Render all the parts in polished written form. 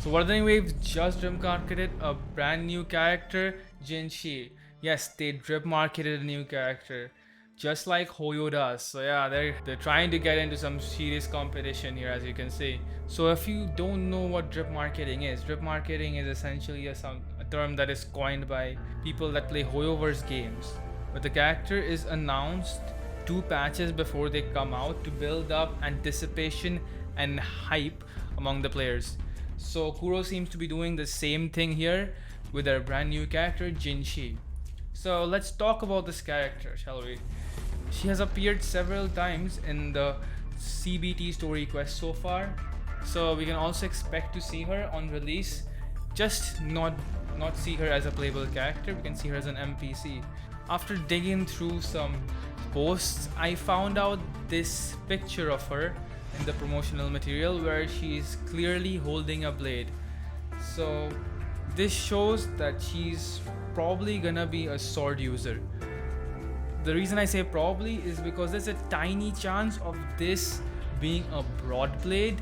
So Wuthering Waves just drip marketed a brand new character, Jinhsi. Yes, they drip marketed a new character, just like Hoyo does. So yeah, they're trying to get into some serious competition here, as you can see. So if you don't know what drip marketing is essentially a term that is coined by people that play Hoyoverse games. But the character is announced 2 patches before they come out to build up anticipation and hype among the players. So Kuro seems to be doing the same thing here with their brand new character Jinhsi. So let's talk about this character, shall we? She has appeared several times in the CBT story quest so far, so we can also expect to see her on release. Just not see her as a playable character. We can see her as an NPC. After digging through some posts, I found out this picture of her in the promotional material where she's clearly holding a blade. So this shows that she's probably gonna be a sword user. The reason I say probably is because there's a tiny chance of this being a broad blade,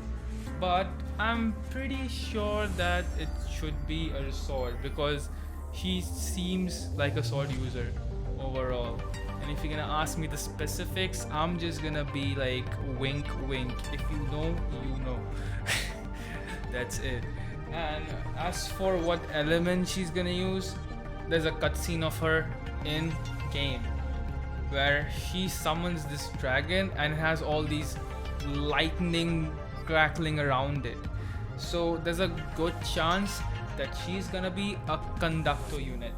but I'm pretty sure that it should be a sword because she seems like a sword user overall. And if you're gonna ask me the specifics, I'm just gonna be like wink wink. If you know, you know. That's it. And as for what element she's gonna use, there's a cutscene of her in game where she summons this dragon and has all these lightning crackling around it. So there's a good chance that she's gonna be a conductor unit.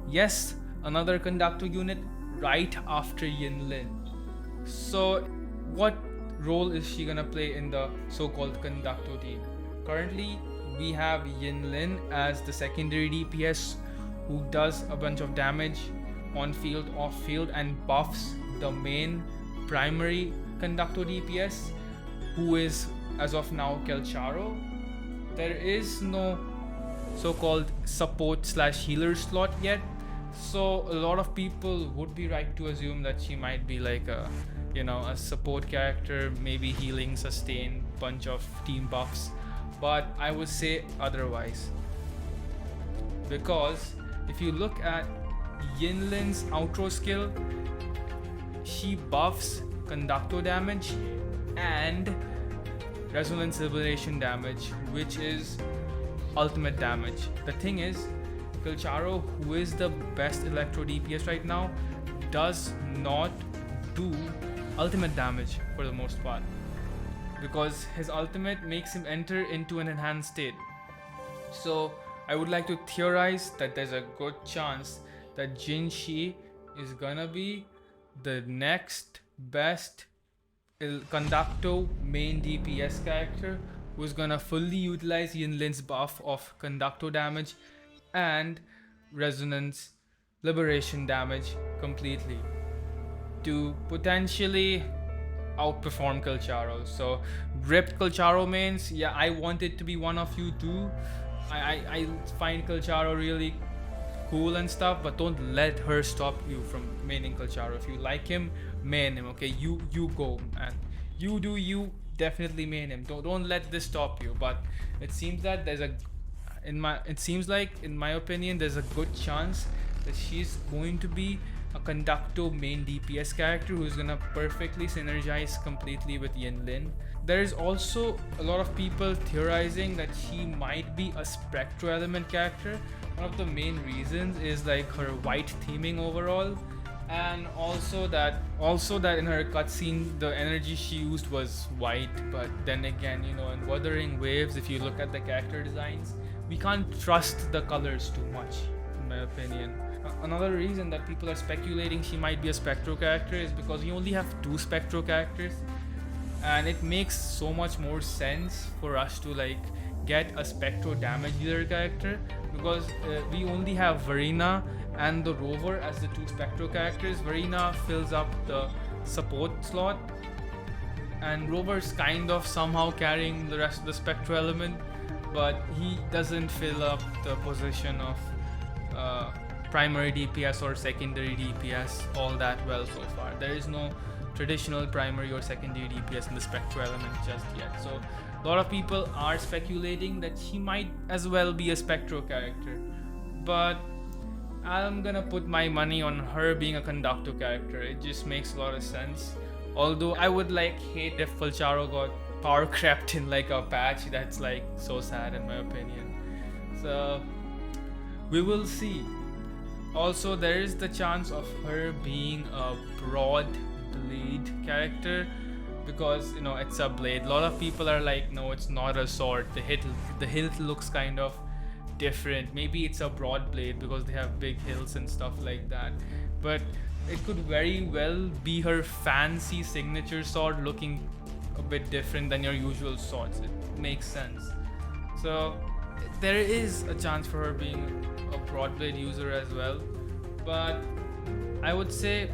Yes, another conductor unit right after Yinlin. So what role is she gonna play in the so-called conductor team? Currently we have Yinlin as the secondary DPS who does a bunch of damage on field, off field, and buffs the main primary conductor DPS, who is as of now Kelcharo. There is no so-called support slash healer slot yet, so a lot of people would be right to assume that she might be like a support character, maybe healing, sustain, bunch of team buffs. But I would say otherwise, because if you look at Yinlin's outro skill, she buffs conductor damage and resonance liberation damage, which is ultimate damage. The thing is, Kelcharo, who is the best electro DPS right now, does not do ultimate damage for the most part, because his ultimate makes him enter into an enhanced state. So I would like to theorize that there's a good chance that Jinhsi is gonna be the next best conductor main DPS character who's gonna fully utilize Yinlin's buff of conductor damage and resonance liberation damage completely to potentially outperform Kelcharo. So ripped Kelcharo mains, yeah, I want it to be one of you too. I find Kelcharo really cool and stuff, but don't let her stop you from maining Kelcharo. If you like him, main him, okay? You go, and you do you, definitely main him. Don't let this stop you. But it seems that in my opinion, there's a good chance that she's going to be a conductor main DPS character who's gonna perfectly synergize completely with Yinlin. There is also a lot of people theorizing that she might be a Spectral element character. One of the main reasons is like her white theming overall, and also that in her cutscene the energy she used was white. But then again, in Wuthering Waves, if you look at the character designs, we can't trust the colors too much, in my opinion. Another reason that people are speculating she might be a Spectral character is because we only have 2 Spectral characters, and it makes so much more sense for us to like get a Spectral damage dealer character, because we only have Verena and the Rover as the 2 Spectral characters. Verena fills up the support slot, and Rover's kind of somehow carrying the rest of the Spectral element, but he doesn't fill up the position of primary DPS or secondary DPS all that well so far. There is no traditional primary or secondary DPS in the Spectral element just yet. So A lot of people are speculating that she might as well be a Spectral character, but I'm gonna put my money on her being a conductor character. It just makes a lot of sense. Although I would like hate if Fulcharo got power crept in like a patch. That's like so sad in my opinion. So we will see. Also, there is the chance of her being a broad blade character because you know it's a blade. A lot of people are like, no, it's not a sword. The hilt looks kind of different. Maybe it's a broad blade because they have big hills and stuff like that. But it could very well be her fancy signature sword looking a bit different than your usual swords. It makes sense. So there is a chance for her being a broad blade user as well, but I would say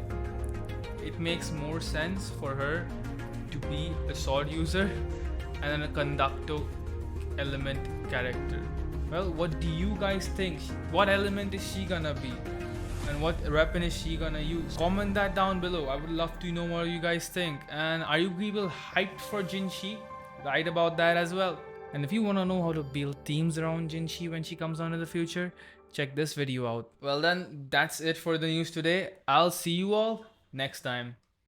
it makes more sense for her to be a sword user and then a conductor element character. Well, what do you guys think? What element is she gonna be? And what weapon is she gonna use? Comment that down below. I would love to know what you guys think. And are you people hyped for Jinhsi? Write about that as well. And if you wanna know how to build teams around Jinhsi when she comes on in the future, check this video out. Well then, that's it for the news today. I'll see you all next time.